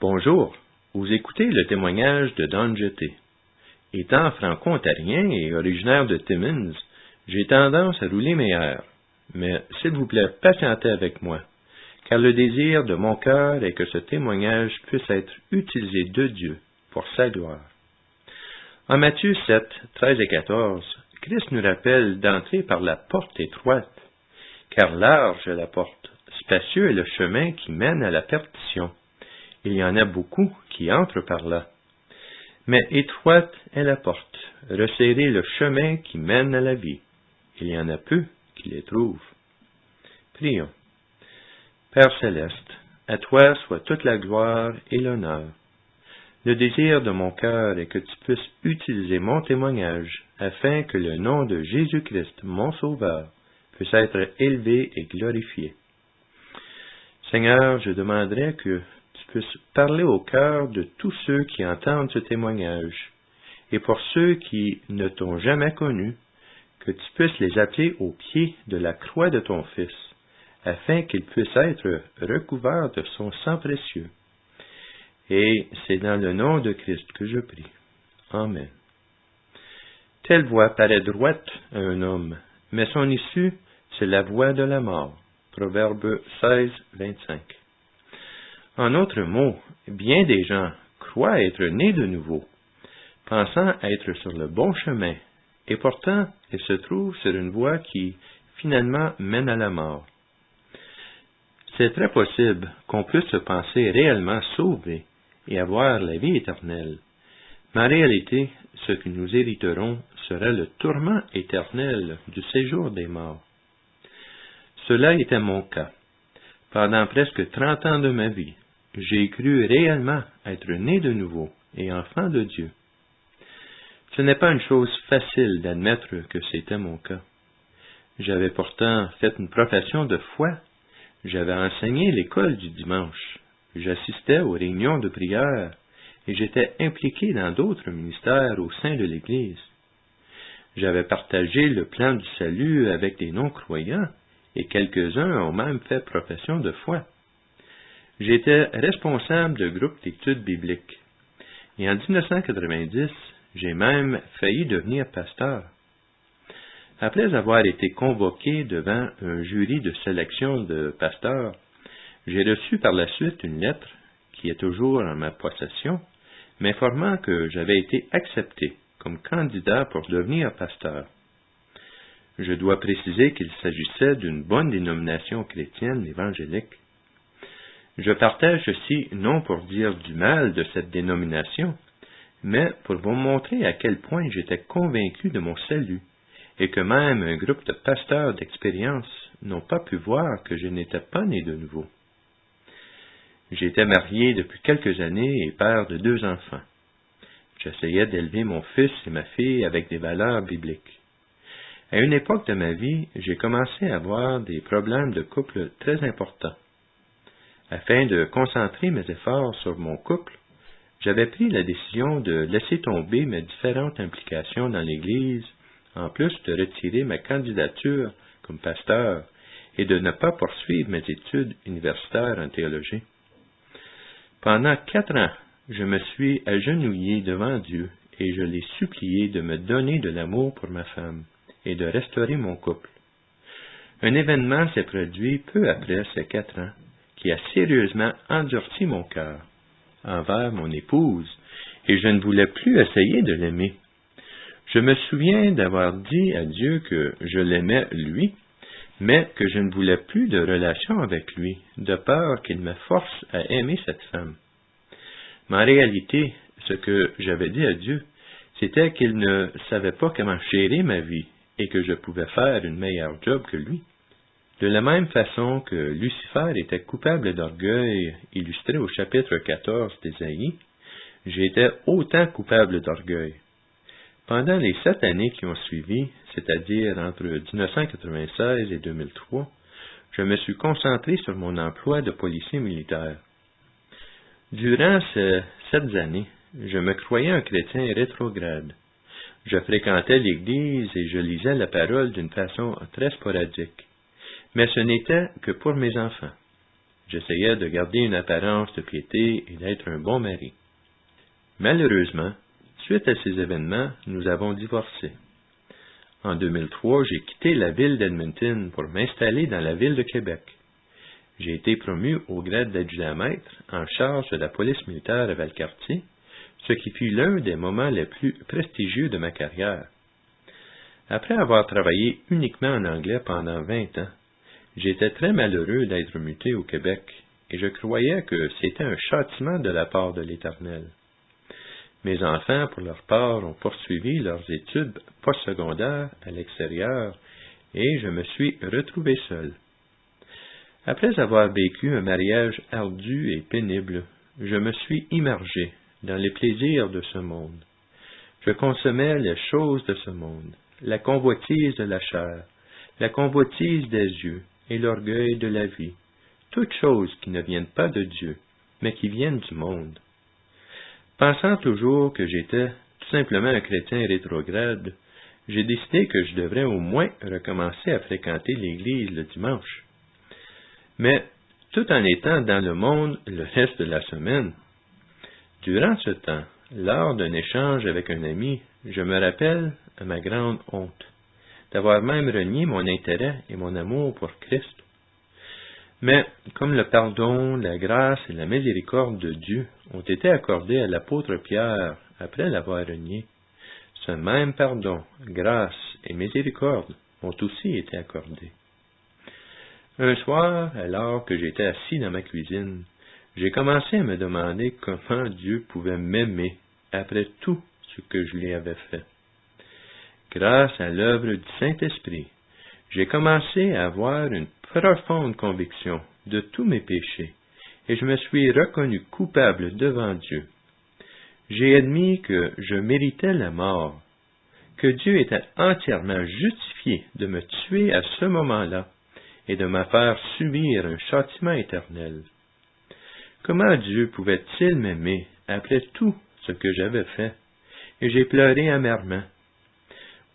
Bonjour, vous écoutez le témoignage de Don Jeté. Étant franco-ontarien et originaire de Timmins, j'ai tendance à rouler mes airs, mais s'il vous plaît, patientez avec moi, car le désir de mon cœur est que ce témoignage puisse être utilisé de Dieu pour sa gloire. En Matthieu 7, 13 et 14, Christ nous rappelle d'entrer par la porte étroite, car large est la porte, spacieux est le chemin qui mène à la perdition. Il y en a beaucoup qui entrent par là. Mais étroite est la porte, resserré le chemin qui mène à la vie. Il y en a peu qui les trouvent. Prions. Père céleste, à toi soit toute la gloire et l'honneur. Le désir de mon cœur est que tu puisses utiliser mon témoignage afin que le nom de Jésus-Christ, mon Sauveur, puisse être élevé et glorifié. Seigneur, je demanderais que tu puisses parler au cœur de tous ceux qui entendent ce témoignage, et pour ceux qui ne t'ont jamais connu, que tu puisses les appeler au pied de la croix de ton Fils, afin qu'ils puissent être recouverts de son sang précieux. Et c'est dans le nom de Christ que je prie. Amen. Telle voie paraît droite à un homme, mais son issue, c'est la voie de la mort. Proverbe 16, 25. En d'autres mots, bien des gens croient être nés de nouveau, pensant être sur le bon chemin, et pourtant ils se trouvent sur une voie qui, finalement, mène à la mort. C'est très possible qu'on puisse se penser réellement sauvé et avoir la vie éternelle, mais en réalité, ce que nous hériterons sera le tourment éternel du séjour des morts. Cela était mon cas. Pendant presque 30 ans de ma vie, j'ai cru réellement être né de nouveau et enfant de Dieu. Ce n'est pas une chose facile d'admettre que c'était mon cas. J'avais pourtant fait une profession de foi. J'avais enseigné l'école du dimanche. J'assistais aux réunions de prière et j'étais impliqué dans d'autres ministères au sein de l'Église. J'avais partagé le plan du salut avec des non-croyants et quelques-uns ont même fait profession de foi. J'étais responsable de groupes d'études bibliques. Et en 1990, j'ai même failli devenir pasteur. Après avoir été convoqué devant un jury de sélection de pasteurs, j'ai reçu par la suite une lettre, qui est toujours en ma possession, m'informant que j'avais été accepté comme candidat pour devenir pasteur. Je dois préciser qu'il s'agissait d'une bonne dénomination chrétienne évangélique. Je partage ceci non pour dire du mal de cette dénomination, mais pour vous montrer à quel point j'étais convaincu de mon salut, et que même un groupe de pasteurs d'expérience n'ont pas pu voir que je n'étais pas né de nouveau. J'étais marié depuis quelques années et père de 2 enfants. J'essayais d'élever mon fils et ma fille avec des valeurs bibliques. À une époque de ma vie, j'ai commencé à avoir des problèmes de couple très importants. Afin de concentrer mes efforts sur mon couple, j'avais pris la décision de laisser tomber mes différentes implications dans l'Église, en plus de retirer ma candidature comme pasteur et de ne pas poursuivre mes études universitaires en théologie. Pendant 4 ans, je me suis agenouillé devant Dieu et je l'ai supplié de me donner de l'amour pour ma femme et de restaurer mon couple. Un événement s'est produit peu après ces 4 ans qui a sérieusement endurci mon cœur envers mon épouse, et je ne voulais plus essayer de l'aimer. Je me souviens d'avoir dit à Dieu que je l'aimais lui, mais que je ne voulais plus de relation avec lui, de peur qu'il me force à aimer cette femme. Mais en réalité, ce que j'avais dit à Dieu, c'était qu'il ne savait pas comment gérer ma vie et que je pouvais faire une meilleure job que lui. De la même façon que Lucifer était coupable d'orgueil, illustré au chapitre 14 d'Ésaïe, j'étais autant coupable d'orgueil. Pendant les 7 années qui ont suivi, c'est-à-dire entre 1996 et 2003, je me suis concentré sur mon emploi de policier militaire. Durant ces 7 années, je me croyais un chrétien rétrograde. Je fréquentais l'Église et je lisais la parole d'une façon très sporadique. Mais ce n'était que pour mes enfants. J'essayais de garder une apparence de piété et d'être un bon mari. Malheureusement, suite à ces événements, nous avons divorcé. En 2003, j'ai quitté la ville d'Edmonton pour m'installer dans la ville de Québec. J'ai été promu au grade d'adjudant-maître en charge de la police militaire à Valcartier, ce qui fut l'un des moments les plus prestigieux de ma carrière. Après avoir travaillé uniquement en anglais pendant 20 ans, j'étais très malheureux d'être muté au Québec, et je croyais que c'était un châtiment de la part de l'Éternel. Mes enfants, pour leur part, ont poursuivi leurs études postsecondaires à l'extérieur, et je me suis retrouvé seul. Après avoir vécu un mariage ardu et pénible, je me suis immergé dans les plaisirs de ce monde. Je consommais les choses de ce monde, la convoitise de la chair, la convoitise des yeux et l'orgueil de la vie, toutes choses qui ne viennent pas de Dieu, mais qui viennent du monde. Pensant toujours que j'étais tout simplement un chrétien rétrograde, j'ai décidé que je devrais au moins recommencer à fréquenter l'Église le dimanche. Mais tout en étant dans le monde le reste de la semaine. Durant ce temps, lors d'un échange avec un ami, je me rappelle, à ma grande honte, d'avoir même renié mon intérêt et mon amour pour Christ. Mais comme le pardon, la grâce et la miséricorde de Dieu ont été accordés à l'apôtre Pierre après l'avoir renié, ce même pardon, grâce et miséricorde ont aussi été accordés. Un soir, alors que j'étais assis dans ma cuisine, j'ai commencé à me demander comment Dieu pouvait m'aimer après tout ce que je lui avais fait. Grâce à l'œuvre du Saint-Esprit, j'ai commencé à avoir une profonde conviction de tous mes péchés, et je me suis reconnu coupable devant Dieu. J'ai admis que je méritais la mort, que Dieu était entièrement justifié de me tuer à ce moment-là et de me faire subir un châtiment éternel. Comment Dieu pouvait-il m'aimer après tout ce que j'avais fait? Et j'ai pleuré amèrement.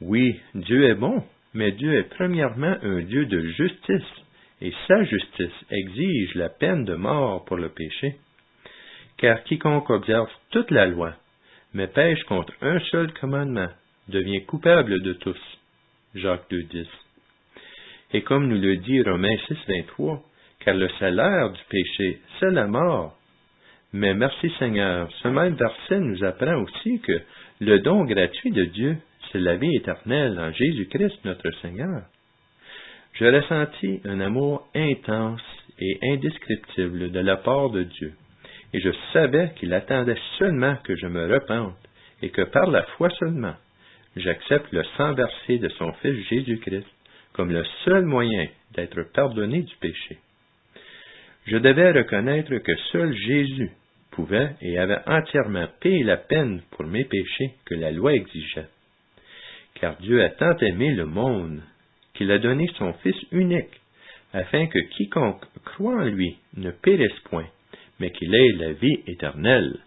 Oui, Dieu est bon, mais Dieu est premièrement un Dieu de justice, et sa justice exige la peine de mort pour le péché. Car quiconque observe toute la loi, mais pêche contre un seul commandement, devient coupable de tous. Jacques 2,10. Et comme nous le dit Romains 6,23, car le salaire du péché, c'est la mort. Mais merci Seigneur, ce même verset nous apprend aussi que le don gratuit de Dieu, c'est la vie éternelle en Jésus-Christ notre Seigneur. Je ressentis un amour intense et indescriptible de la part de Dieu, et je savais qu'il attendait seulement que je me repente, et que par la foi seulement, j'accepte le sang versé de son Fils Jésus-Christ comme le seul moyen d'être pardonné du péché. Je devais reconnaître que seul Jésus pouvait et avait entièrement payé la peine pour mes péchés que la loi exigeait. Car Dieu a tant aimé le monde qu'il a donné son Fils unique, afin que quiconque croit en lui ne périsse point, mais qu'il ait la vie éternelle.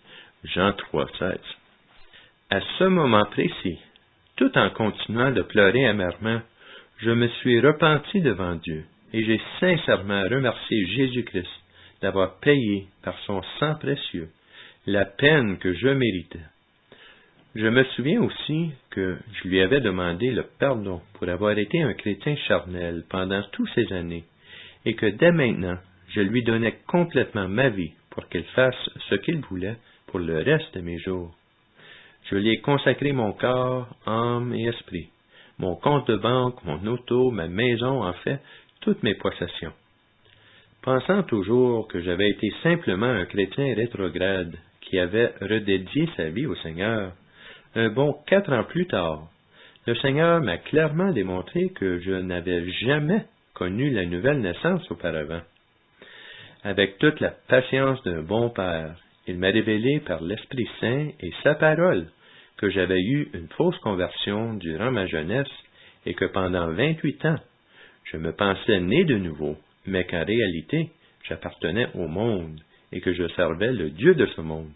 Jean 3,16. À ce moment précis, tout en continuant de pleurer amèrement, je me suis repenti devant Dieu, et j'ai sincèrement remercié Jésus-Christ d'avoir payé par son sang précieux la peine que je méritais. Je me souviens aussi que je lui avais demandé le pardon pour avoir été un chrétien charnel pendant toutes ces années, et que dès maintenant, je lui donnais complètement ma vie pour qu'il fasse ce qu'il voulait pour le reste de mes jours. Je lui ai consacré mon corps, âme et esprit, mon compte de banque, mon auto, ma maison, en fait, toutes mes possessions. Pensant toujours que j'avais été simplement un chrétien rétrograde qui avait redédié sa vie au Seigneur, un bon 4 ans plus tard, le Seigneur m'a clairement démontré que je n'avais jamais connu la nouvelle naissance auparavant. Avec toute la patience d'un bon père, il m'a révélé par l'Esprit Saint et sa parole que j'avais eu une fausse conversion durant ma jeunesse et que pendant 28 ans, je me pensais né de nouveau, mais qu'en réalité, j'appartenais au monde et que je servais le Dieu de ce monde.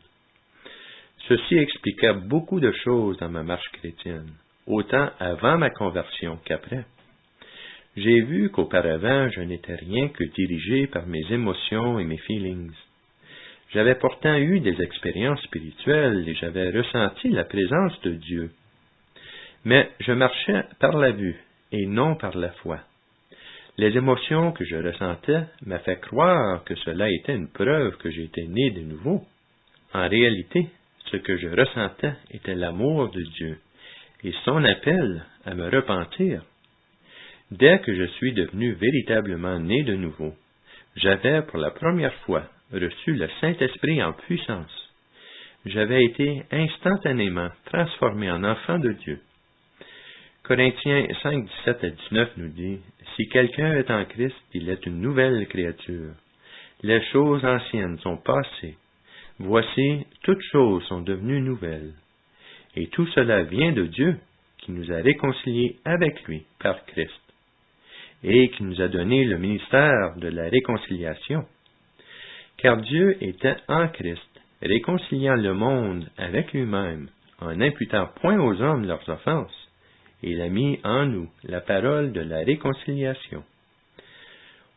Ceci expliquait beaucoup de choses dans ma marche chrétienne, autant avant ma conversion qu'après. J'ai vu qu'auparavant je n'étais rien que dirigé par mes émotions et mes feelings. J'avais pourtant eu des expériences spirituelles et j'avais ressenti la présence de Dieu. Mais je marchais par la vue et non par la foi. Les émotions que je ressentais m'ont fait croire que cela était une preuve que j'étais né de nouveau. En réalité, ce que je ressentais était l'amour de Dieu et son appel à me repentir. Dès que je suis devenu véritablement né de nouveau, j'avais pour la première fois reçu le Saint-Esprit en puissance. J'avais été instantanément transformé en enfant de Dieu. Corinthiens 5, 17 à 19 nous dit, « Si quelqu'un est en Christ, il est une nouvelle créature. Les choses anciennes sont passées. Voici, toutes choses sont devenues nouvelles. Et tout cela vient de Dieu, qui nous a réconciliés avec lui par Christ, et qui nous a donné le ministère de la réconciliation. Car Dieu était en Christ, réconciliant le monde avec lui-même, en n'imputant point aux hommes leurs offenses, et il a mis en nous la parole de la réconciliation.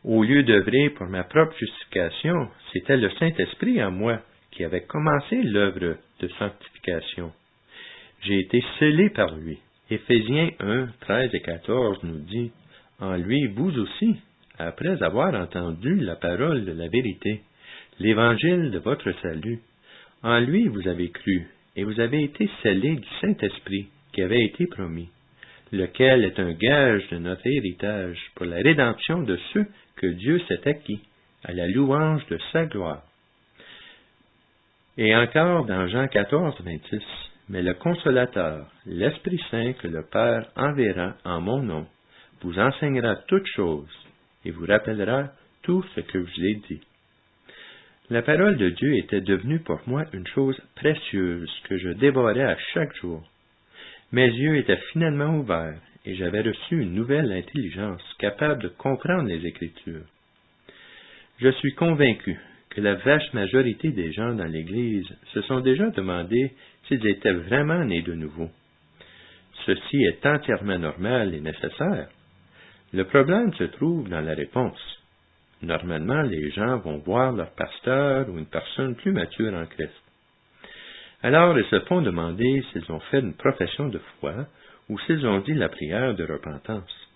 Au lieu d'œuvrer pour ma propre justification, c'était le Saint-Esprit en moi qui avait commencé l'œuvre de sanctification. J'ai été scellé par lui. Éphésiens 1, 13 et 14 nous dit, « En lui, vous aussi, après avoir entendu la parole de la vérité, l'évangile de votre salut, en lui vous avez cru, et vous avez été scellés du Saint-Esprit qui avait été promis, lequel est un gage de notre héritage pour la rédemption de ceux que Dieu s'est acquis, à la louange de sa gloire. » Et encore dans Jean 14, 26, « Mais le Consolateur, l'Esprit Saint que le Père enverra en mon nom, vous enseignera toutes choses et vous rappellera tout ce que je vous ai dit. » La parole de Dieu était devenue pour moi une chose précieuse que je dévorais à chaque jour. Mes yeux étaient finalement ouverts et j'avais reçu une nouvelle intelligence capable de comprendre les Écritures. Je suis convaincu que la vaste majorité des gens dans l'Église se sont déjà demandé s'ils étaient vraiment nés de nouveau. Ceci est entièrement normal et nécessaire. Le problème se trouve dans la réponse. Normalement, les gens vont voir leur pasteur ou une personne plus mature en Christ. Alors, ils se font demander s'ils ont fait une profession de foi ou s'ils ont dit la prière de repentance.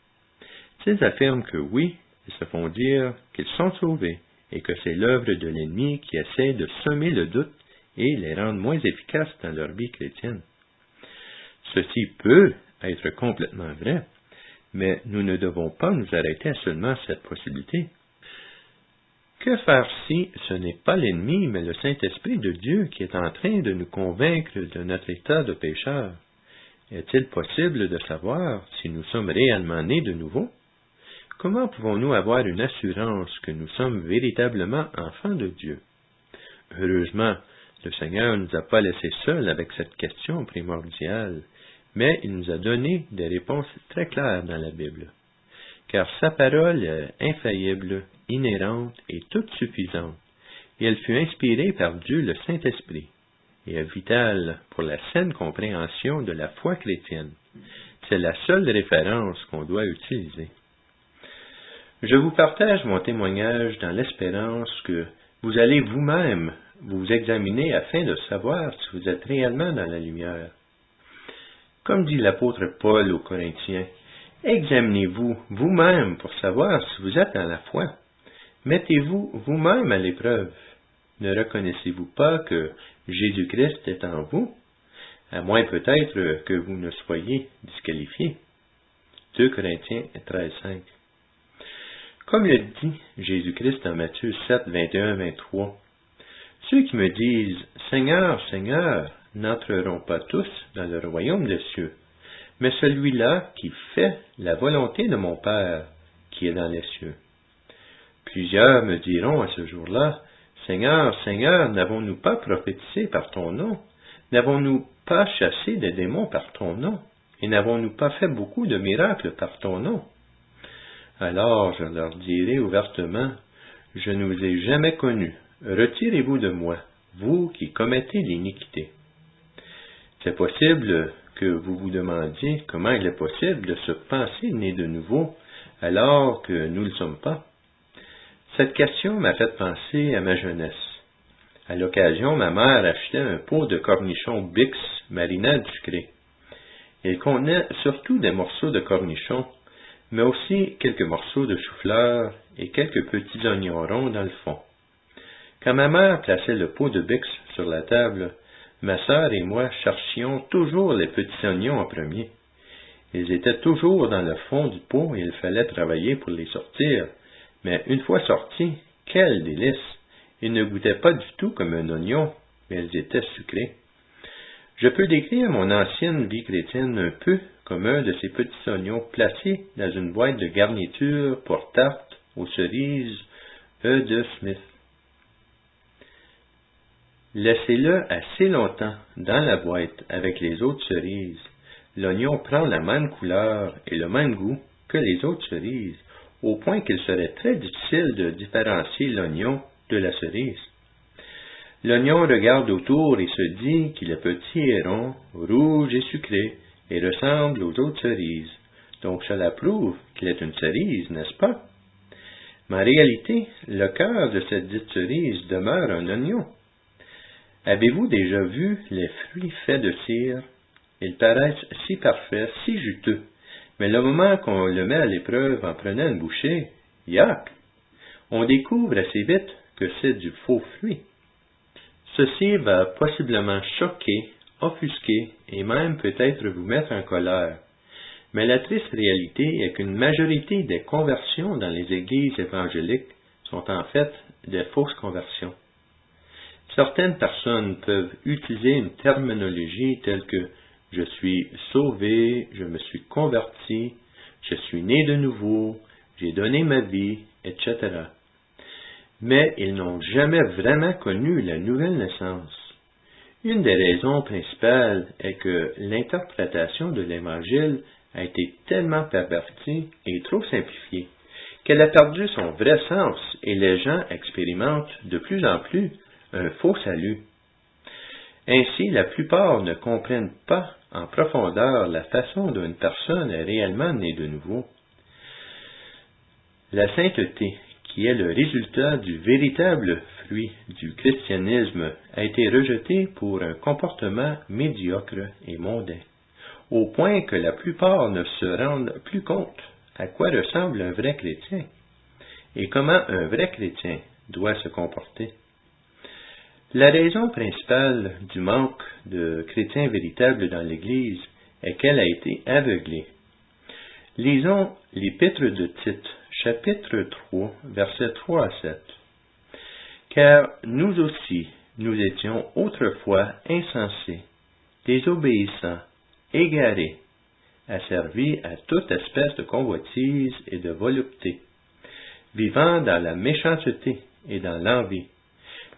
S'ils affirment que oui, ils se font dire qu'ils sont sauvés et que c'est l'œuvre de l'ennemi qui essaie de semer le doute et les rendre moins efficaces dans leur vie chrétienne. Ceci peut être complètement vrai, mais nous ne devons pas nous arrêter à seulement cette possibilité. Que faire si ce n'est pas l'ennemi, mais le Saint-Esprit de Dieu qui est en train de nous convaincre de notre état de pécheur? Est-il possible de savoir si nous sommes réellement nés de nouveau? Comment pouvons-nous avoir une assurance que nous sommes véritablement enfants de Dieu? Heureusement, le Seigneur ne nous a pas laissés seuls avec cette question primordiale, mais il nous a donné des réponses très claires dans la Bible. Car sa parole est infaillible, inhérente et toute suffisante, et elle fut inspirée par Dieu le Saint-Esprit, et est vitale pour la saine compréhension de la foi chrétienne. C'est la seule référence qu'on doit utiliser. Je vous partage mon témoignage dans l'espérance que vous allez vous-même vous examiner afin de savoir si vous êtes réellement dans la lumière. Comme dit l'apôtre Paul aux Corinthiens, examinez-vous vous-même pour savoir si vous êtes dans la foi. Mettez-vous vous-même à l'épreuve. Ne reconnaissez-vous pas que Jésus-Christ est en vous, à moins peut-être que vous ne soyez disqualifiés. 2 Corinthiens 13:5. Comme le dit Jésus-Christ en Matthieu 7, 21, 23, « Ceux qui me disent « Seigneur, Seigneur » n'entreront pas tous dans le royaume des cieux, mais celui-là qui fait la volonté de mon Père qui est dans les cieux. Plusieurs me diront à ce jour-là, « Seigneur, Seigneur, n'avons-nous pas prophétisé par ton nom? N'avons-nous pas chassé des démons par ton nom? Et n'avons-nous pas fait beaucoup de miracles par ton nom? » Alors je leur dirai ouvertement, « Je ne vous ai jamais connus. Retirez-vous de moi, vous qui commettez l'iniquité. » C'est possible que vous vous demandiez comment il est possible de se penser né de nouveau alors que nous ne le sommes pas? Cette question m'a fait penser à ma jeunesse. À l'occasion, ma mère achetait un pot de cornichons Bix marinade sucré. Il contenait surtout des morceaux de cornichons, mais aussi quelques morceaux de chou-fleur et quelques petits oignons ronds dans le fond. Quand ma mère plaçait le pot de Bix sur la table, ma sœur et moi cherchions toujours les petits oignons en premier. Ils étaient toujours dans le fond du pot et il fallait travailler pour les sortir. Mais une fois sortis, quel délice! Ils ne goûtaient pas du tout comme un oignon, mais ils étaient sucrés. Je peux décrire mon ancienne vie chrétienne un peu comme un de ces petits oignons placés dans une boîte de garniture pour tarte aux cerises de Smith. Laissez-le assez longtemps dans la boîte avec les autres cerises. L'oignon prend la même couleur et le même goût que les autres cerises, au point qu'il serait très difficile de différencier l'oignon de la cerise. L'oignon regarde autour et se dit qu'il est petit et rond, rouge et sucré, et ressemble aux autres cerises. Donc cela prouve qu'il est une cerise, n'est-ce pas? Mais en réalité, le cœur de cette dite cerise demeure un oignon. Avez-vous déjà vu les fruits faits de cire? Ils paraissent si parfaits, si juteux, mais le moment qu'on le met à l'épreuve en prenant une bouchée, yuck! On découvre assez vite que c'est du faux fruit. Ceci va possiblement choquer, offusquer et même peut-être vous mettre en colère. Mais la triste réalité est qu'une majorité des conversions dans les églises évangéliques sont en fait des fausses conversions. Certaines personnes peuvent utiliser une terminologie telle que « je suis sauvé, je me suis converti, je suis né de nouveau, j'ai donné ma vie, etc. » Mais ils n'ont jamais vraiment connu la nouvelle naissance. Une des raisons principales est que l'interprétation de l'Évangile a été tellement pervertie et trop simplifiée qu'elle a perdu son vrai sens et les gens expérimentent de plus en plus un faux salut. Ainsi, la plupart ne comprennent pas en profondeur la façon dont une personne est réellement née de nouveau. La sainteté, qui est le résultat du véritable fruit du christianisme, a été rejetée pour un comportement médiocre et mondain, au point que la plupart ne se rendent plus compte à quoi ressemble un vrai chrétien et comment un vrai chrétien doit se comporter. La raison principale du manque de chrétiens véritables dans l'Église est qu'elle a été aveuglée. Lisons l'Épître de Tite, chapitre 3, versets 3 à 7. Car nous aussi, nous étions autrefois insensés, désobéissants, égarés, asservis à toute espèce de convoitise et de volupté, vivant dans la méchanceté et dans l'envie,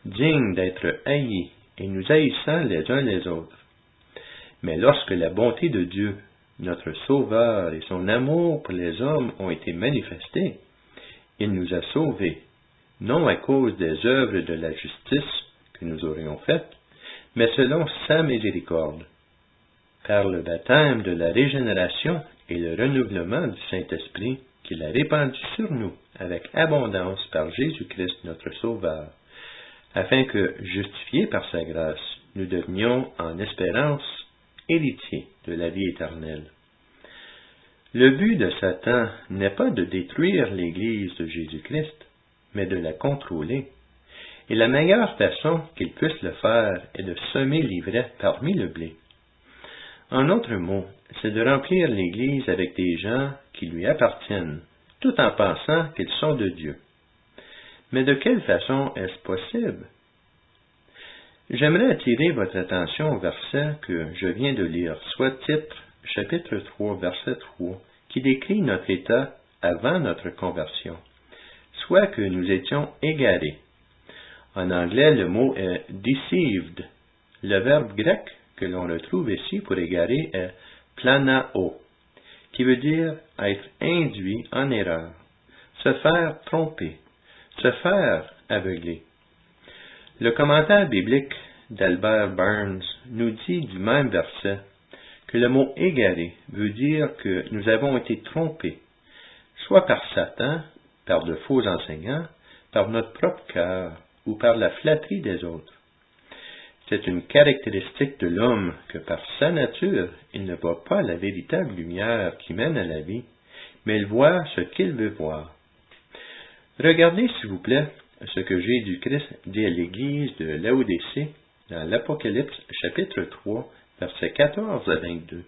dignes d'être haïs et nous haïssant les uns les autres. Mais lorsque la bonté de Dieu, notre Sauveur et son amour pour les hommes ont été manifestés, il nous a sauvés, non à cause des œuvres de la justice que nous aurions faites, mais selon sa miséricorde, par le baptême de la régénération et le renouvellement du Saint-Esprit qu'il a répandu sur nous avec abondance par Jésus-Christ notre Sauveur, afin que, justifiés par sa grâce, nous devenions en espérance héritiers de la vie éternelle. Le but de Satan n'est pas de détruire l'Église de Jésus-Christ, mais de la contrôler. Et la meilleure façon qu'il puisse le faire est de semer l'ivraie parmi le blé. En d'autres mots, c'est de remplir l'Église avec des gens qui lui appartiennent, tout en pensant qu'ils sont de Dieu. Mais de quelle façon est-ce possible? J'aimerais attirer votre attention au verset que je viens de lire, soit Tite, chapitre 3, verset 3, qui décrit notre état avant notre conversion, soit que nous étions égarés. En anglais, le mot est deceived. Le verbe grec que l'on retrouve ici pour égarer est planao, qui veut dire être induit en erreur, se faire tromper, se faire aveugler. Le commentaire biblique d'Albert Burns nous dit du même verset que le mot égaré veut dire que nous avons été trompés, soit par Satan, par de faux enseignants, par notre propre cœur ou par la flatterie des autres. C'est une caractéristique de l'homme que par sa nature, il ne voit pas la véritable lumière qui mène à la vie, mais il voit ce qu'il veut voir. Regardez, s'il vous plaît, ce que Jésus-Christ dit à l'Église de Laodicée dans l'Apocalypse chapitre 3, versets 14 à 22.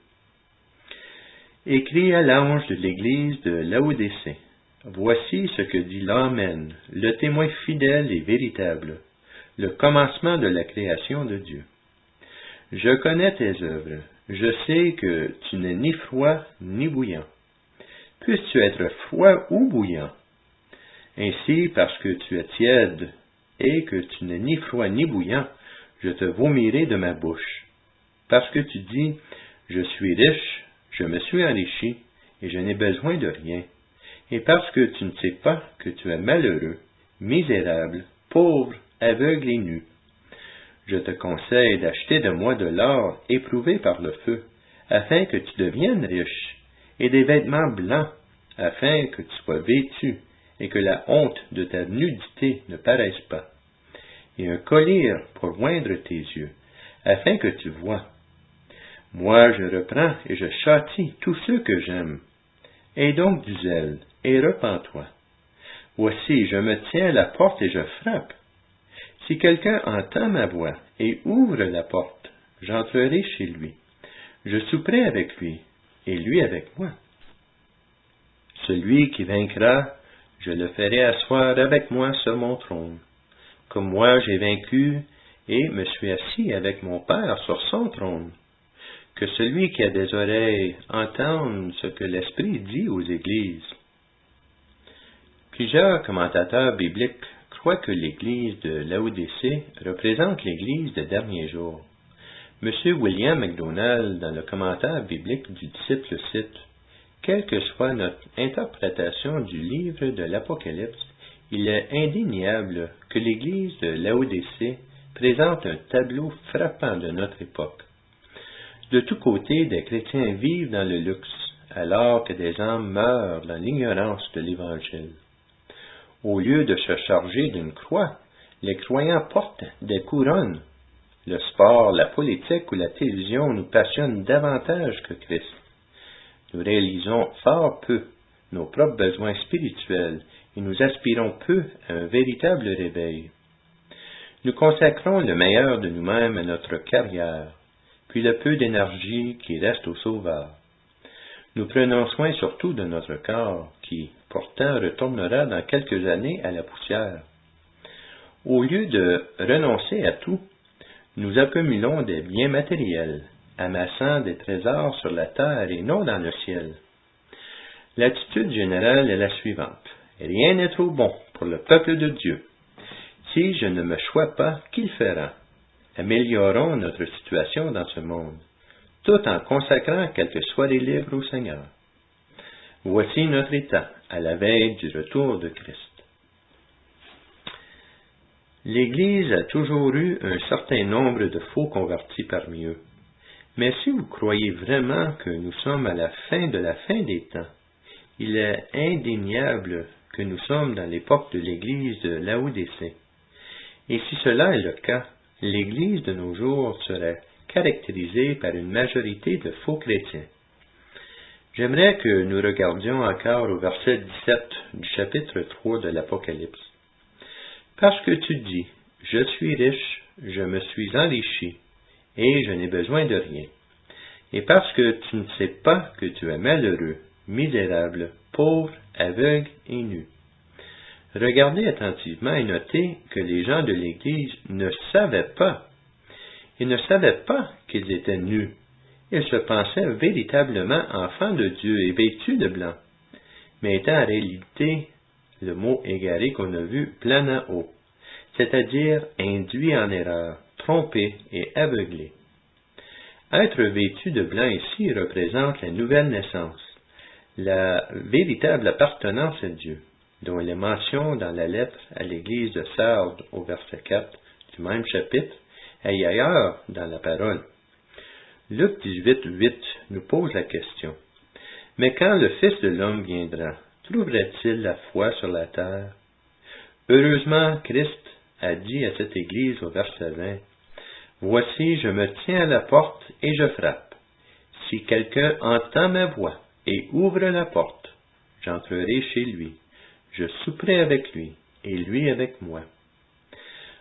Écrit à l'ange de l'Église de Laodicée. Voici ce que dit l'Amen, le témoin fidèle et véritable, le commencement de la création de Dieu. Je connais tes œuvres, je sais que tu n'es ni froid ni bouillant. Puisses-tu être froid ou bouillant? Ainsi, parce que tu es tiède et que tu n'es ni froid ni bouillant, je te vomirai de ma bouche. Parce que tu dis, je suis riche, je me suis enrichi, et je n'ai besoin de rien. Et parce que tu ne sais pas que tu es malheureux, misérable, pauvre, aveugle et nu. Je te conseille d'acheter de moi de l'or éprouvé par le feu, afin que tu deviennes riche, et des vêtements blancs, afin que tu sois vêtu, et que la honte de ta nudité ne paraisse pas, et un collier pour oindre tes yeux, afin que tu vois. Moi je reprends et je châtie tous ceux que j'aime. Aie donc du zèle, et repens-toi. Voici, je me tiens à la porte et je frappe. Si quelqu'un entend ma voix et ouvre la porte, j'entrerai chez lui. Je souperai avec lui, et lui avec moi. Celui qui vaincra, je le ferai asseoir avec moi sur mon trône, comme moi j'ai vaincu et me suis assis avec mon Père sur son trône. Que celui qui a des oreilles entende ce que l'Esprit dit aux églises. Plusieurs commentateurs bibliques croient que l'Église de Laodicée représente l'Église des derniers jours. M. William MacDonald, dans le commentaire biblique du disciple, cite « Quelle que soit notre interprétation du livre de l'Apocalypse, il est indéniable que l'Église de Laodicée présente un tableau frappant de notre époque. De tous côtés, des chrétiens vivent dans le luxe, alors que des âmes meurent dans l'ignorance de l'Évangile. Au lieu de se charger d'une croix, les croyants portent des couronnes. Le sport, la politique ou la télévision nous passionnent davantage que Christ. Nous réalisons fort peu nos propres besoins spirituels et nous aspirons peu à un véritable réveil. Nous consacrons le meilleur de nous-mêmes à notre carrière, puis le peu d'énergie qui reste au Sauveur. Nous prenons soin surtout de notre corps, qui, pourtant, retournera dans quelques années à la poussière. Au lieu de renoncer à tout, nous accumulons des biens matériels, amassant des trésors sur la terre et non dans le ciel. L'attitude générale est la suivante. Rien n'est trop bon pour le peuple de Dieu. Si je ne me choisis pas, qu'il fera? Améliorons notre situation dans ce monde, tout en consacrant quelques soirées libres au Seigneur. Voici notre état à la veille du retour de Christ. L'Église a toujours eu un certain nombre de faux convertis parmi eux. Mais si vous croyez vraiment que nous sommes à la fin de la fin des temps, il est indéniable que nous sommes dans l'époque de l'Église de Laodicée. Et si cela est le cas, l'Église de nos jours serait caractérisée par une majorité de faux chrétiens. J'aimerais que nous regardions encore au verset 17 du chapitre 3 de l'Apocalypse. Parce que tu dis, je suis riche, je me suis enrichi, et je n'ai besoin de rien. Et parce que tu ne sais pas que tu es malheureux, misérable, pauvre, aveugle et nu. Regardez attentivement et notez que les gens de l'Église ne savaient pas. Ils ne savaient pas qu'ils étaient nus. Ils se pensaient véritablement enfants de Dieu et vêtus de blanc, mais étant en réalité le mot égaré qu'on a vu planant haut, c'est-à-dire induit en erreur, trompé et aveuglé. Être vêtu de blanc ici représente la nouvelle naissance, la véritable appartenance à Dieu, dont il est mention dans la lettre à l'église de Sardes au verset 4 du même chapitre, et ailleurs dans la parole. Luc 18, 8 nous pose la question. Mais quand le Fils de l'homme viendra, trouverait-il la foi sur la terre? Heureusement, Christ a dit à cette Église au verset 20, « Voici, je me tiens à la porte et je frappe. Si quelqu'un entend ma voix et ouvre la porte, j'entrerai chez lui, je souperai avec lui et lui avec moi. »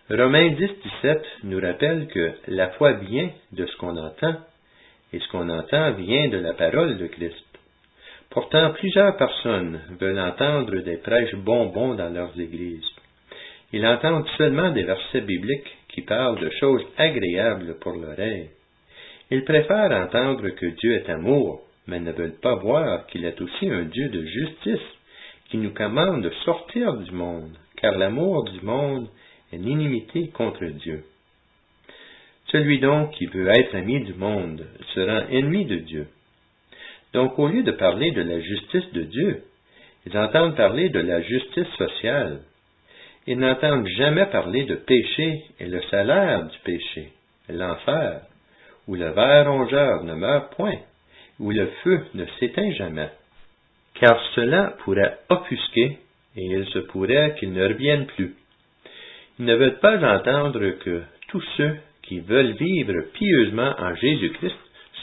Romains 10:17 nous rappelle que la foi vient de ce qu'on entend, et ce qu'on entend vient de la parole de Christ. Pourtant, plusieurs personnes veulent entendre des prêches bonbons dans leurs églises. Ils entendent seulement des versets bibliques qui parlent de choses agréables pour l'oreille. Ils préfèrent entendre que Dieu est amour, mais ne veulent pas voir qu'il est aussi un Dieu de justice qui nous commande de sortir du monde, car l'amour du monde est une inimité contre Dieu. Celui donc qui veut être ami du monde se rend ennemi de Dieu. Donc, au lieu de parler de la justice de Dieu, ils entendent parler de la justice sociale. Ils n'entendent jamais parler de péché et le salaire du péché, l'enfer, où le ver rongeur ne meurt point, où le feu ne s'éteint jamais. Car cela pourrait offusquer, et il se pourrait qu'ils ne reviennent plus. Ils ne veulent pas entendre que tous ceux qui veulent vivre pieusement en Jésus-Christ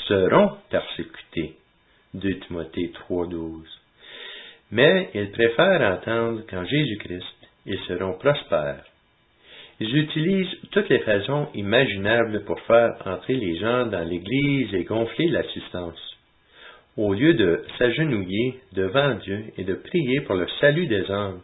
seront persécutés. 2 Timothée 3:12. Mais ils préfèrent entendre qu'en Jésus-Christ, ils seront prospères. Ils utilisent toutes les façons imaginables pour faire entrer les gens dans l'Église et gonfler l'assistance. Au lieu de s'agenouiller devant Dieu et de prier pour le salut des âmes,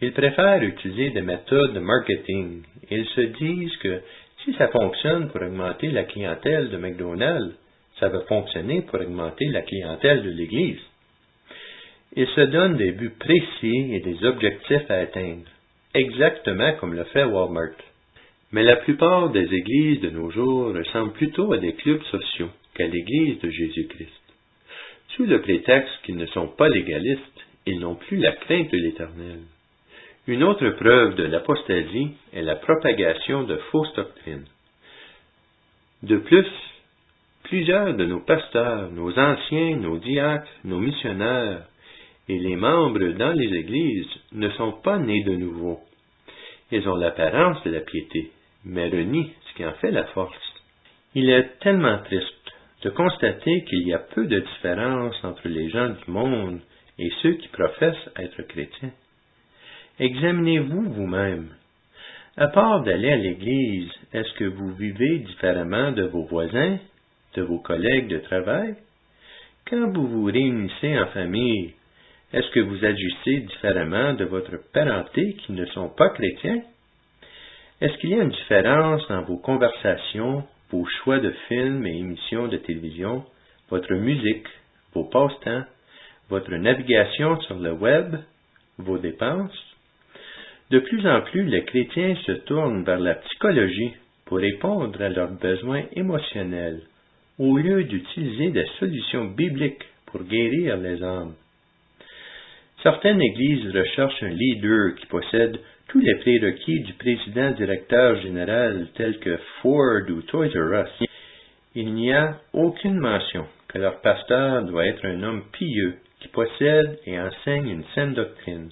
ils préfèrent utiliser des méthodes de marketing. Ils se disent que si ça fonctionne pour augmenter la clientèle de McDonald's, ça va fonctionner pour augmenter la clientèle de l'Église. Ils se donnent des buts précis et des objectifs à atteindre, exactement comme le fait Walmart. Mais la plupart des églises de nos jours ressemblent plutôt à des clubs sociaux qu'à l'Église de Jésus-Christ. Sous le prétexte qu'ils ne sont pas légalistes, ils n'ont plus la crainte de l'Éternel. Une autre preuve de l'apostasie est la propagation de fausses doctrines. De plus, plusieurs de nos pasteurs, nos anciens, nos diacres, nos missionnaires et les membres dans les églises ne sont pas nés de nouveau. Ils ont l'apparence de la piété, mais renient ce qui en fait la force. Il est tellement triste de constater qu'il y a peu de différence entre les gens du monde et ceux qui professent être chrétiens. Examinez-vous vous-même. À part d'aller à l'église, est-ce que vous vivez différemment de vos voisins, de vos collègues de travail? Quand vous vous réunissez en famille, est-ce que vous agissez différemment de votre parenté qui ne sont pas chrétiens? Est-ce qu'il y a une différence dans vos conversations, vos choix de films et émissions de télévision, votre musique, vos passe-temps, votre navigation sur le web, vos dépenses? De plus en plus, les chrétiens se tournent vers la psychologie pour répondre à leurs besoins émotionnels, au lieu d'utiliser des solutions bibliques pour guérir les âmes. Certaines églises recherchent un leader qui possède tous les prérequis du président-directeur général tel que Ford ou Toys R Us. Il n'y a aucune mention que leur pasteur doit être un homme pieux qui possède et enseigne une saine doctrine.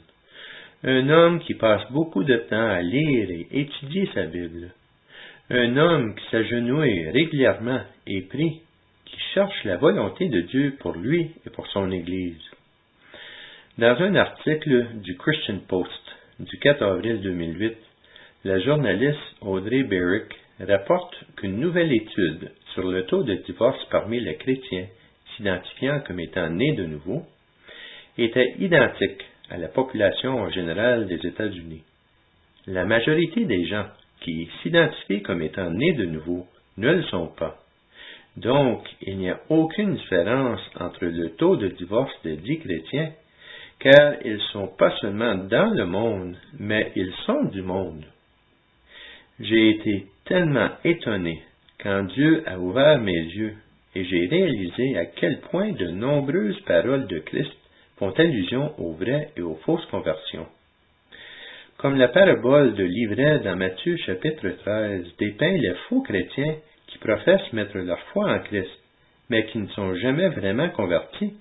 Un homme qui passe beaucoup de temps à lire et étudier sa Bible. Un homme qui s'agenouille régulièrement et prie, qui cherche la volonté de Dieu pour lui et pour son Église. Dans un article du Christian Post du 4 avril 2008, la journaliste Audrey Berrick rapporte qu'une nouvelle étude sur le taux de divorce parmi les chrétiens s'identifiant comme étant nés de nouveau était identique à la population en général des États-Unis. La majorité des gens qui s'identifient comme étant nés de nouveau ne le sont pas. Donc, il n'y a aucune différence entre le taux de divorce des dits chrétiens, car ils ne sont pas seulement dans le monde, mais ils sont du monde. J'ai été tellement étonné quand Dieu a ouvert mes yeux et j'ai réalisé à quel point de nombreuses paroles de Christ font allusion aux vraies et aux fausses conversions. Comme la parabole de l'ivraie dans Matthieu chapitre 13 dépeint les faux chrétiens qui professent mettre leur foi en Christ, mais qui ne sont jamais vraiment convertis,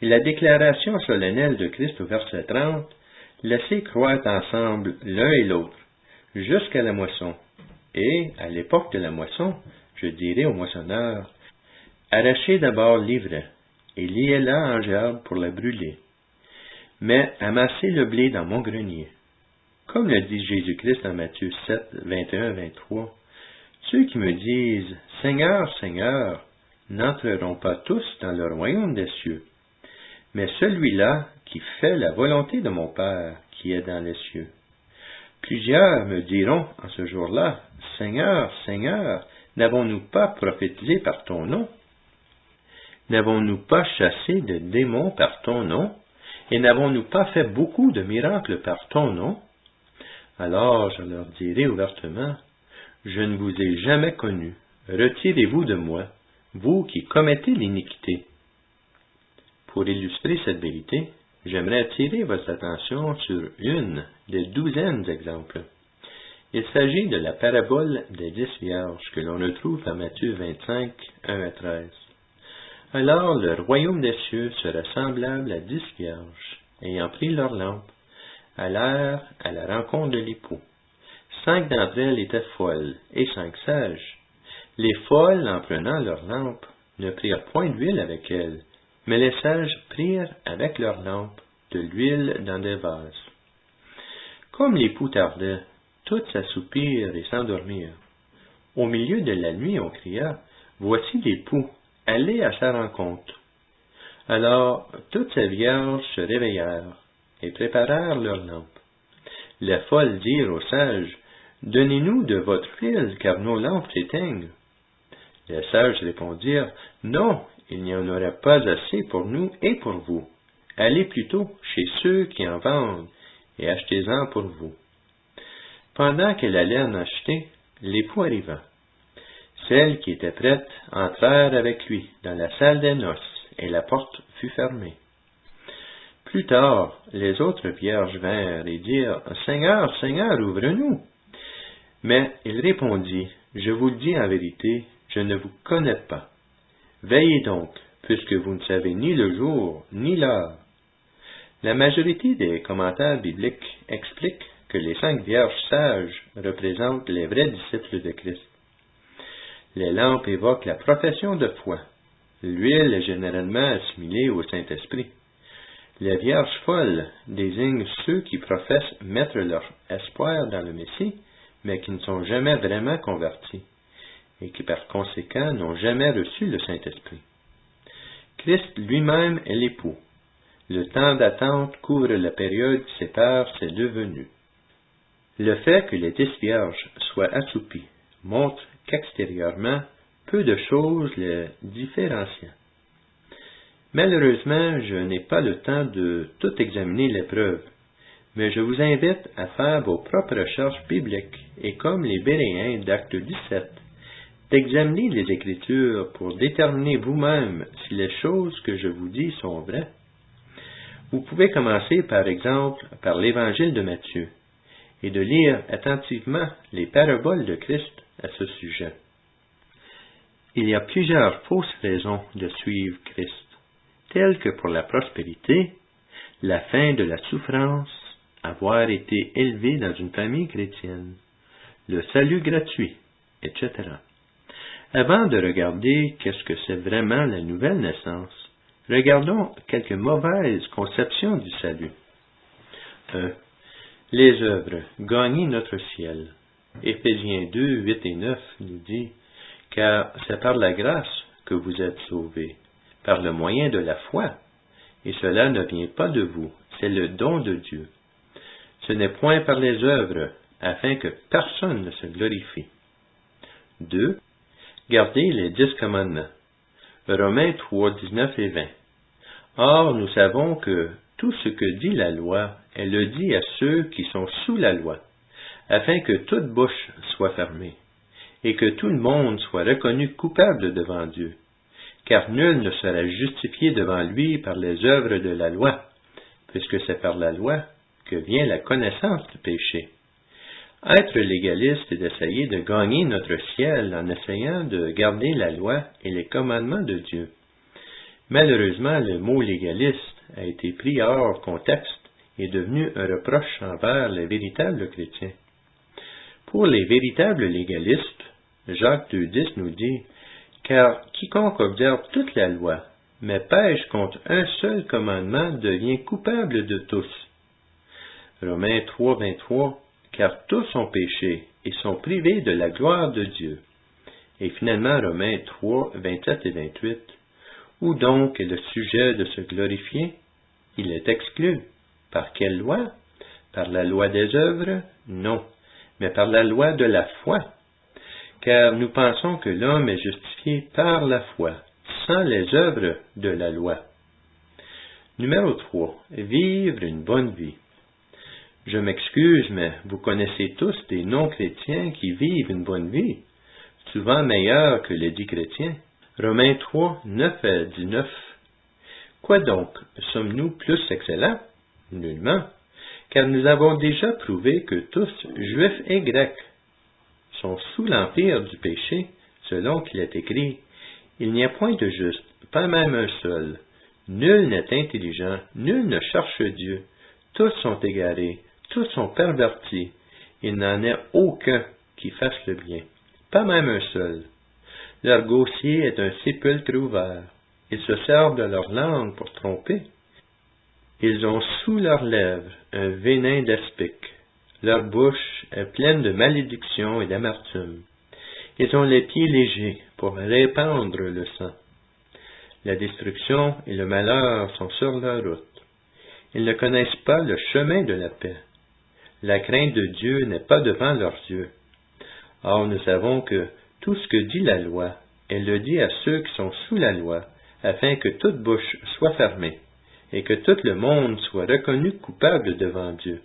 Et la déclaration solennelle de Christ au verset 30, laissez croître ensemble l'un et l'autre, jusqu'à la moisson. Et, à l'époque de la moisson, je dirai au moissonneur, arrachez d'abord l'ivraie, et liez-la en gerbe pour la brûler. Mais amassez le blé dans mon grenier. Comme le dit Jésus-Christ en Matthieu 7, 21-23, ceux qui me disent « Seigneur, Seigneur », n'entreront pas tous dans le royaume des cieux, mais celui-là qui fait la volonté de mon Père qui est dans les cieux. Plusieurs me diront en ce jour-là, « Seigneur, Seigneur, n'avons-nous pas prophétisé par ton nom? N'avons-nous pas chassé de démons par ton nom? Et n'avons-nous pas fait beaucoup de miracles par ton nom? » Alors je leur dirai ouvertement, « Je ne vous ai jamais connu. Retirez-vous de moi, vous qui commettez l'iniquité. » Pour illustrer cette vérité, j'aimerais attirer votre attention sur une des douzaines d'exemples. Il s'agit de la parabole des 10 vierges que l'on retrouve à Matthieu 25, 1-13. Alors le royaume des cieux sera semblable à 10 vierges, ayant pris leur lampe, allèrent à la rencontre de l'époux. 5 d'entre elles étaient folles, et 5 sages. Les folles, en prenant leur lampe, ne prirent point d'huile avec elles, mais les sages prirent avec leur lampe de l'huile dans des vases. Comme l'époux tardait, toutes s'assoupirent et s'endormirent. Au milieu de la nuit, on cria, « Voici l'époux, allez à sa rencontre. » Alors toutes ces vierges se réveillèrent et préparèrent leurs lampes. Les folles dirent aux sages, « Donnez-nous de votre huile, car nos lampes s'éteignent. » Les sages répondirent, « Non, il n'y en aurait pas assez pour nous et pour vous. Allez plutôt chez ceux qui en vendent et achetez-en pour vous. » Pendant qu'elle allait en acheter, l'époux arriva. Celles qui étaient prêtes entrèrent avec lui dans la salle des noces, et la porte fut fermée. Plus tard, les autres vierges vinrent et dirent, « Seigneur, Seigneur, ouvre-nous. » Mais il répondit, « Je vous le dis en vérité, je ne vous connais pas. Veillez donc, puisque vous ne savez ni le jour, ni l'heure. » La majorité des commentaires bibliques expliquent que les 5 vierges sages représentent les vrais disciples de Christ. Les lampes évoquent la profession de foi. L'huile est généralement assimilée au Saint-Esprit. Les vierges folles désignent ceux qui professent mettre leur espoir dans le Messie, mais qui ne sont jamais vraiment convertis, et qui par conséquent n'ont jamais reçu le Saint-Esprit. Christ lui-même est l'époux. Le temps d'attente couvre la période qui sépare ces deux venues. Le fait que les 10 vierges soient assoupies montre qu'extérieurement, peu de choses les différencient. Malheureusement, je n'ai pas le temps de tout examiner l'épreuve, mais je vous invite à faire vos propres recherches bibliques et comme les Béréens d'Acte 17, d'examiner les Écritures pour déterminer vous-même si les choses que je vous dis sont vraies. Vous pouvez commencer par exemple par l'Évangile de Matthieu et de lire attentivement les paraboles de Christ à ce sujet. Il y a plusieurs fausses raisons de suivre Christ, telles que pour la prospérité, la fin de la souffrance, avoir été élevé dans une famille chrétienne, le salut gratuit, etc. Avant de regarder qu'est-ce que c'est vraiment la nouvelle naissance, regardons quelques mauvaises conceptions du salut. 1. Les œuvres, gagner notre ciel. Éphésiens 2, 8 et 9 nous dit, « Car c'est par la grâce que vous êtes sauvés, par le moyen de la foi, et cela ne vient pas de vous, c'est le don de Dieu. Ce n'est point par les œuvres, afin que personne ne se glorifie. » 2. Gardez les 10 commandements. Romains 3, 19 et 20. Or, nous savons que tout ce que dit la loi, elle le dit à ceux qui sont sous la loi, afin que toute bouche soit fermée, et que tout le monde soit reconnu coupable devant Dieu. Car nul ne sera justifié devant lui par les œuvres de la loi, puisque c'est par la loi que vient la connaissance du péché. Être légaliste est d'essayer de gagner notre ciel en essayant de garder la loi et les commandements de Dieu. Malheureusement, le mot légaliste a été pris hors contexte et est devenu un reproche envers les véritables chrétiens. Pour les véritables légalistes, Jacques 2,10 nous dit « Car quiconque observe toute la loi, mais pêche contre un seul commandement, devient coupable de tous. » Romains 3,23 « Car tous ont péché et sont privés de la gloire de Dieu. » Et finalement, Romains 3, 27 et 28. Où donc est le sujet de se glorifier? Il est exclu. Par quelle loi? Par la loi des œuvres? Non, mais par la loi de la foi. Car nous pensons que l'homme est justifié par la foi, sans les œuvres de la loi. Numéro 3. Vivre une bonne vie. Je m'excuse, mais vous connaissez tous des non-chrétiens qui vivent une bonne vie, souvent meilleure que les dits chrétiens. Romains 3, 9 à 19. Quoi donc? Sommes-nous plus excellents? Nullement, car nous avons déjà prouvé que tous, juifs et grecs, sont sous l'empire du péché, selon qu'il est écrit, « Il n'y a point de juste, pas même un seul. Nul n'est intelligent, nul ne cherche Dieu. Tous sont égarés, tous sont pervertis. Il n'en est aucun qui fasse le bien, pas même un seul. Leur gosier est un sépulcre ouvert. Ils se servent de leur langue pour tromper. Ils ont sous leurs lèvres un venin d'aspic. Leur bouche est pleine de malédiction et d'amertume. Ils ont les pieds légers pour répandre le sang. La destruction et le malheur sont sur leur route. Ils ne connaissent pas le chemin de la paix. La crainte de Dieu n'est pas devant leurs yeux. Or, nous savons que tout ce que dit la loi, elle le dit à ceux qui sont sous la loi, afin que toute bouche soit fermée, et que tout le monde soit reconnu coupable devant Dieu.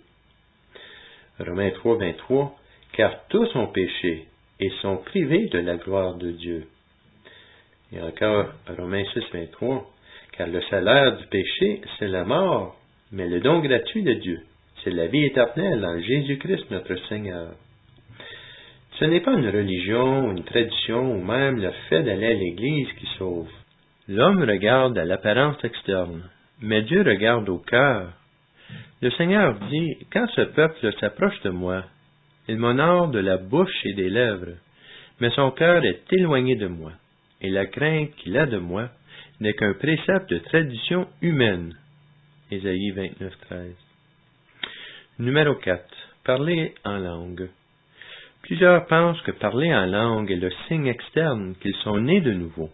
Romains 3, 23, car tous ont péché et sont privés de la gloire de Dieu. Et encore Romains 6, 23, car le salaire du péché, c'est la mort, mais le don gratuit de Dieu, c'est la vie éternelle en Jésus-Christ notre Seigneur. Ce n'est pas une religion, une tradition ou même le fait d'aller à l'église qui sauve. L'homme regarde à l'apparence externe, mais Dieu regarde au cœur. Le Seigneur dit, « Quand ce peuple s'approche de moi, il m'honore de la bouche et des lèvres, mais son cœur est éloigné de moi, et la crainte qu'il a de moi n'est qu'un précepte de tradition humaine. » Ésaïe 29, 13. Numéro 4. Parler en langue. Plusieurs pensent que parler en langue est le signe externe qu'ils sont nés de nouveau.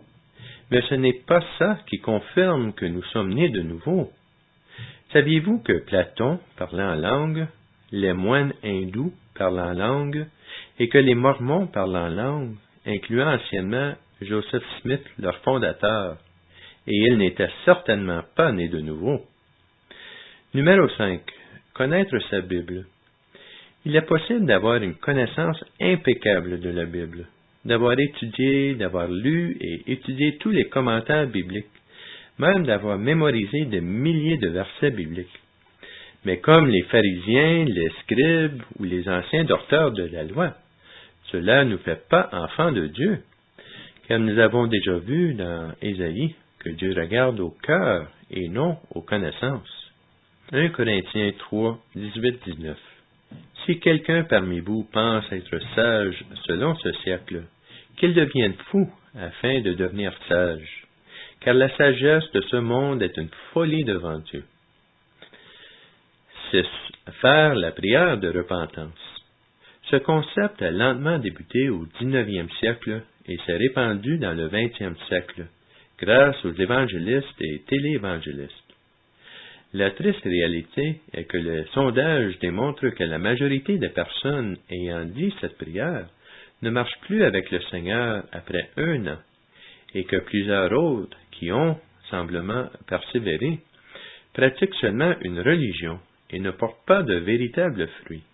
Mais ce n'est pas ça qui confirme que nous sommes nés de nouveau. Saviez-vous que Platon parlait en langue, les moines hindous parlaient en langue, et que les Mormons parlent en langue, incluant anciennement Joseph Smith, leur fondateur, et ils n'étaient certainement pas nés de nouveau. Numéro 5. Connaître sa Bible. Il est possible d'avoir une connaissance impeccable de la Bible, d'avoir étudié, d'avoir lu et étudié tous les commentaires bibliques, même d'avoir mémorisé des milliers de versets bibliques. Mais comme les pharisiens, les scribes ou les anciens docteurs de la loi, cela ne nous fait pas enfants de Dieu, car nous avons déjà vu dans Ésaïe que Dieu regarde au cœur et non aux connaissances. 1 Corinthiens 3, 18, 19. Si quelqu'un parmi vous pense être sage selon ce siècle, qu'il devienne fou afin de devenir sage, car la sagesse de ce monde est une folie devant Dieu. 6. Faire la prière de repentance. Ce concept a lentement débuté au 19e siècle et s'est répandu dans le 20e siècle, grâce aux évangélistes et téléévangélistes. La triste réalité est que les sondages démontrent que la majorité des personnes ayant dit cette prière ne marchent plus avec le Seigneur après 1 an, et que plusieurs autres qui ont, semblement, persévéré, pratiquent seulement une religion et ne portent pas de véritables fruits.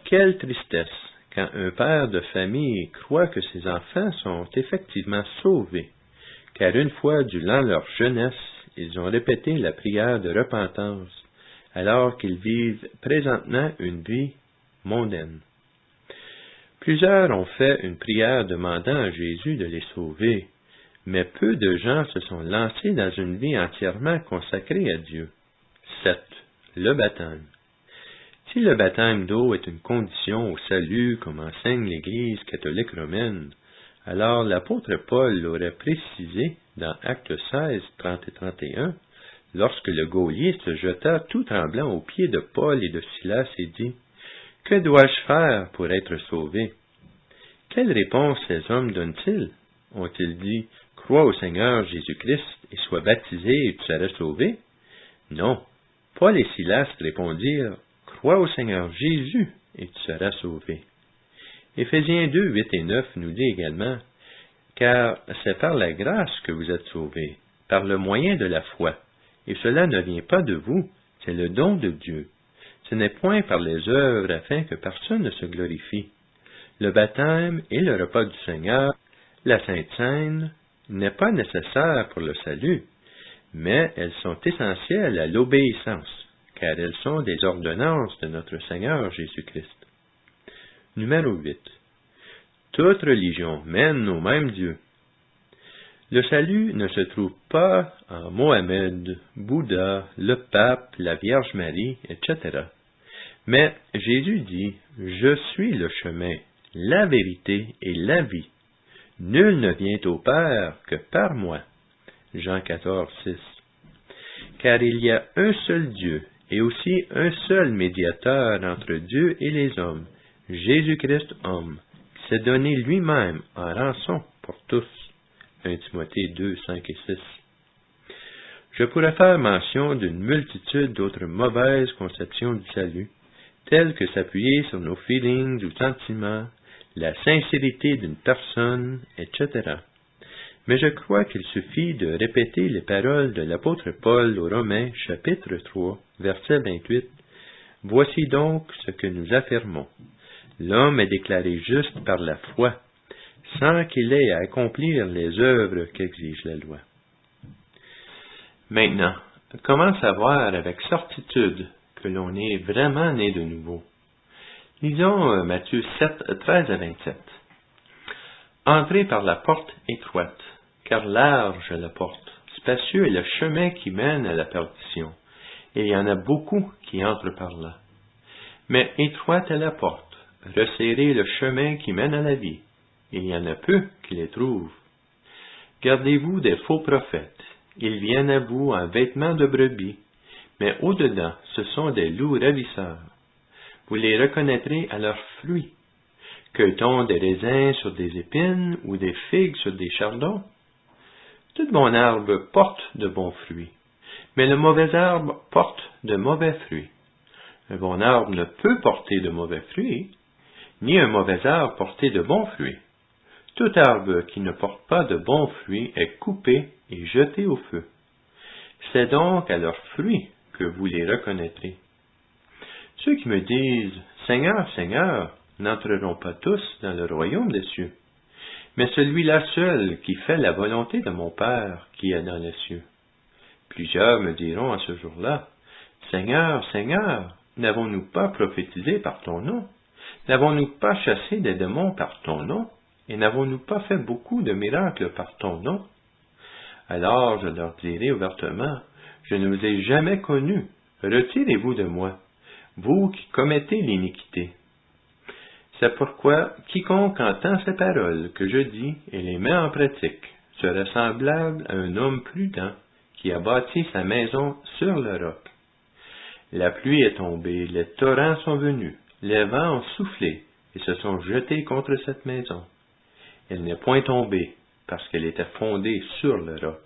Quelle tristesse quand un père de famille croit que ses enfants sont effectivement sauvés, car une fois durant leur jeunesse, ils ont répété la prière de repentance, alors qu'ils vivent présentement une vie mondaine. Plusieurs ont fait une prière demandant à Jésus de les sauver, mais peu de gens se sont lancés dans une vie entièrement consacrée à Dieu. 7. Le baptême. Si le baptême d'eau est une condition au salut, comme enseigne l'Église catholique romaine, alors l'apôtre Paul l'aurait précisé dans Actes 16, 30 et 31, lorsque le geôlier se jeta tout tremblant aux pieds de Paul et de Silas et dit « Que dois-je faire pour être sauvé ?» Quelle réponse ces hommes donnent-ils? Ont-ils dit « Crois au Seigneur Jésus-Christ et sois baptisé et tu seras sauvé » Non. Paul et Silas répondirent « Crois au Seigneur Jésus et tu seras sauvé ». Éphésiens 2, 8 et 9 nous dit également « Car c'est par la grâce que vous êtes sauvés, par le moyen de la foi, et cela ne vient pas de vous, c'est le don de Dieu. Ce n'est point par les œuvres afin que personne ne se glorifie. Le baptême et le repas du Seigneur, la Sainte Seine, n'est pas nécessaire pour le salut, mais elles sont essentielles à l'obéissance, car elles sont des ordonnances de notre Seigneur Jésus-Christ. Numéro 8. Toute religion mène au même Dieu. Le salut ne se trouve pas en Mohamed, Bouddha, le pape, la Vierge Marie, etc. Mais Jésus dit « Je suis le chemin, la vérité et la vie. Nul ne vient au Père que par moi. » Jean 14, 6. Car il y a un seul Dieu et aussi un seul médiateur entre Dieu et les hommes, Jésus-Christ homme, qui s'est donné lui-même en rançon pour tous. 1 Timothée 2, 5 et 6. Je pourrais faire mention d'une multitude d'autres mauvaises conceptions du salut, telles que s'appuyer sur nos feelings ou sentiments, la sincérité d'une personne, etc. Mais je crois qu'il suffit de répéter les paroles de l'apôtre Paul aux Romains, chapitre 3, verset 28. « Voici donc ce que nous affirmons. L'homme est déclaré juste par la foi, sans qu'il ait à accomplir les œuvres qu'exige la loi. » Maintenant, comment savoir avec certitude que l'on est vraiment né de nouveau? Lisons Matthieu 7, 13 à 27. Entrez par la porte étroite, car large est la porte, spacieux est le chemin qui mène à la perdition, et il y en a beaucoup qui entrent par là. Mais étroite est la porte, resserrez le chemin qui mène à la vie, et il y en a peu qui les trouvent. Gardez-vous des faux prophètes, ils viennent à vous en vêtements de brebis, mais au-dedans ce sont des loups ravisseurs. Vous les reconnaîtrez à leurs fruits. Cueille-t-on des raisins sur des épines ou des figues sur des chardons? Tout bon arbre porte de bons fruits, mais le mauvais arbre porte de mauvais fruits. Un bon arbre ne peut porter de mauvais fruits, ni un mauvais arbre porter de bons fruits. Tout arbre qui ne porte pas de bons fruits est coupé et jeté au feu. C'est donc à leurs fruits que vous les reconnaîtrez. Ceux qui me disent « Seigneur, Seigneur » n'entreront pas tous dans le royaume des cieux, mais celui-là seul qui fait la volonté de mon Père qui est dans les cieux. Plusieurs me diront à ce jour-là « Seigneur, Seigneur, n'avons-nous pas prophétisé par ton nom? N'avons-nous pas chassé des démons par ton nom? Et n'avons-nous pas fait beaucoup de miracles par ton nom? » Alors je leur dirai ouvertement « Je ne vous ai jamais connus, retirez-vous de moi, vous qui commettez l'iniquité. » C'est pourquoi quiconque entend ces paroles que je dis et les met en pratique sera semblable à un homme prudent qui a bâti sa maison sur le roc. La pluie est tombée, les torrents sont venus, les vents ont soufflé et se sont jetés contre cette maison. Elle n'est point tombée parce qu'elle était fondée sur le roc.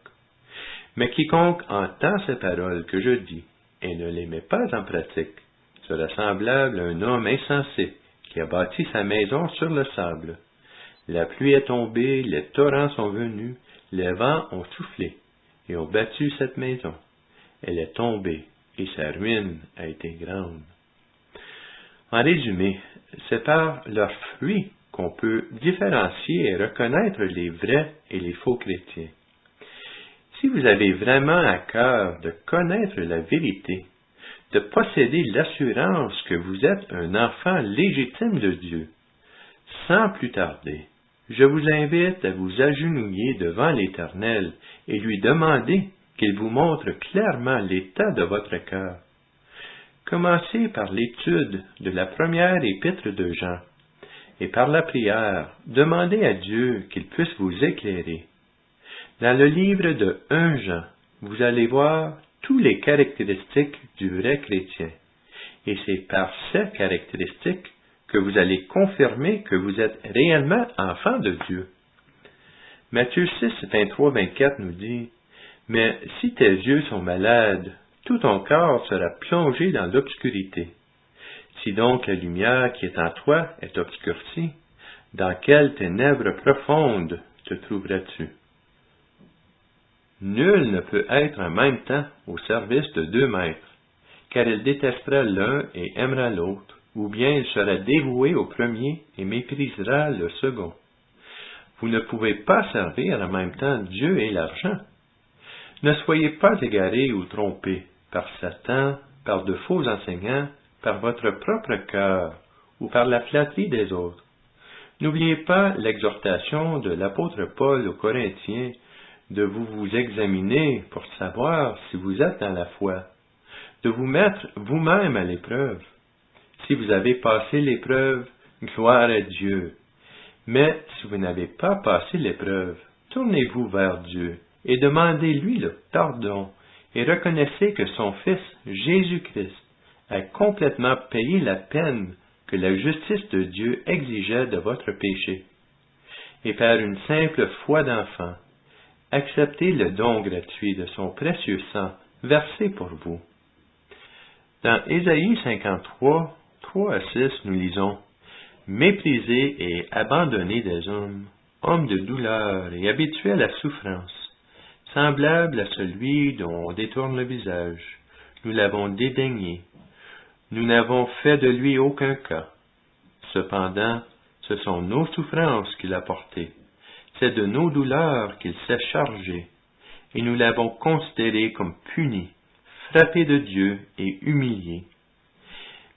Mais quiconque entend ces paroles que je dis et ne les met pas en pratique sera semblable à un homme insensé qui a bâti sa maison sur le sable. La pluie est tombée, les torrents sont venus, les vents ont soufflé et ont battu cette maison. Elle est tombée et sa ruine a été grande. En résumé, c'est par leurs fruits qu'on peut différencier et reconnaître les vrais et les faux chrétiens. Si vous avez vraiment à cœur de connaître la vérité, de posséder l'assurance que vous êtes un enfant légitime de Dieu, sans plus tarder, je vous invite à vous agenouiller devant l'Éternel et lui demander qu'il vous montre clairement l'état de votre cœur. Commencez par l'étude de la première épître de Jean, et par la prière, demandez à Dieu qu'il puisse vous éclairer. Dans le livre de 1 Jean, vous allez voir toutes les caractéristiques du vrai chrétien, et c'est par ces caractéristiques que vous allez confirmer que vous êtes réellement enfant de Dieu. Matthieu 6, 23-24 nous dit, « Mais si tes yeux sont malades, tout ton corps sera plongé dans l'obscurité. Si donc la lumière qui est en toi est obscurcie, dans quelles ténèbres profondes te trouveras-tu? » Nul ne peut être en même temps au service de 2 maîtres, car il détestera l'un et aimera l'autre, ou bien il sera dévoué au premier et méprisera le second. Vous ne pouvez pas servir en même temps Dieu et l'argent. Ne soyez pas égarés ou trompés par Satan, par de faux enseignants, par votre propre cœur ou par la flatterie des autres. N'oubliez pas l'exhortation de l'apôtre Paul aux Corinthiens de vous examiner pour savoir si vous êtes dans la foi, de vous mettre vous-même à l'épreuve. Si vous avez passé l'épreuve, gloire à Dieu. Mais si vous n'avez pas passé l'épreuve, tournez-vous vers Dieu et demandez-lui le pardon et reconnaissez que son Fils, Jésus-Christ, a complètement payé la peine que la justice de Dieu exigeait de votre péché. Et par une simple foi d'enfant, acceptez le don gratuit de son précieux sang versé pour vous. Dans Ésaïe 53, 3 à 6, nous lisons « Méprisés et abandonnés des hommes, hommes de douleur et habitués à la souffrance, semblable à celui dont on détourne le visage, nous l'avons dédaigné. Nous n'avons fait de lui aucun cas. Cependant, ce sont nos souffrances qu'il a portées. C'est de nos douleurs qu'il s'est chargé, et nous l'avons considéré comme puni, frappé de Dieu et humilié.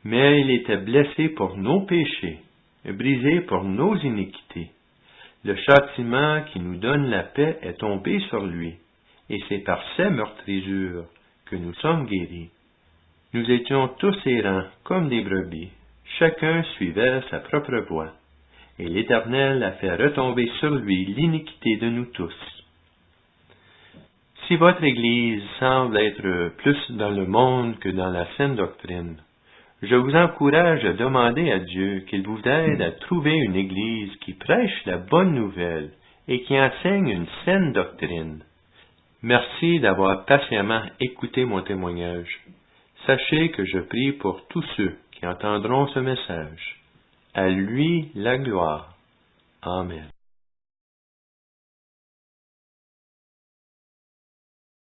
Mais il était blessé pour nos péchés, brisé pour nos iniquités. Le châtiment qui nous donne la paix est tombé sur lui, et c'est par ses meurtrissures que nous sommes guéris. Nous étions tous errants comme des brebis, chacun suivait sa propre voie, et l'Éternel a fait retomber sur lui l'iniquité de nous tous. Si votre Église semble être plus dans le monde que dans la saine doctrine, je vous encourage à demander à Dieu qu'il vous aide à trouver une Église qui prêche la bonne nouvelle et qui enseigne une saine doctrine. Merci d'avoir patiemment écouté mon témoignage. Sachez que je prie pour tous ceux qui entendront ce message. À lui la gloire. Amen.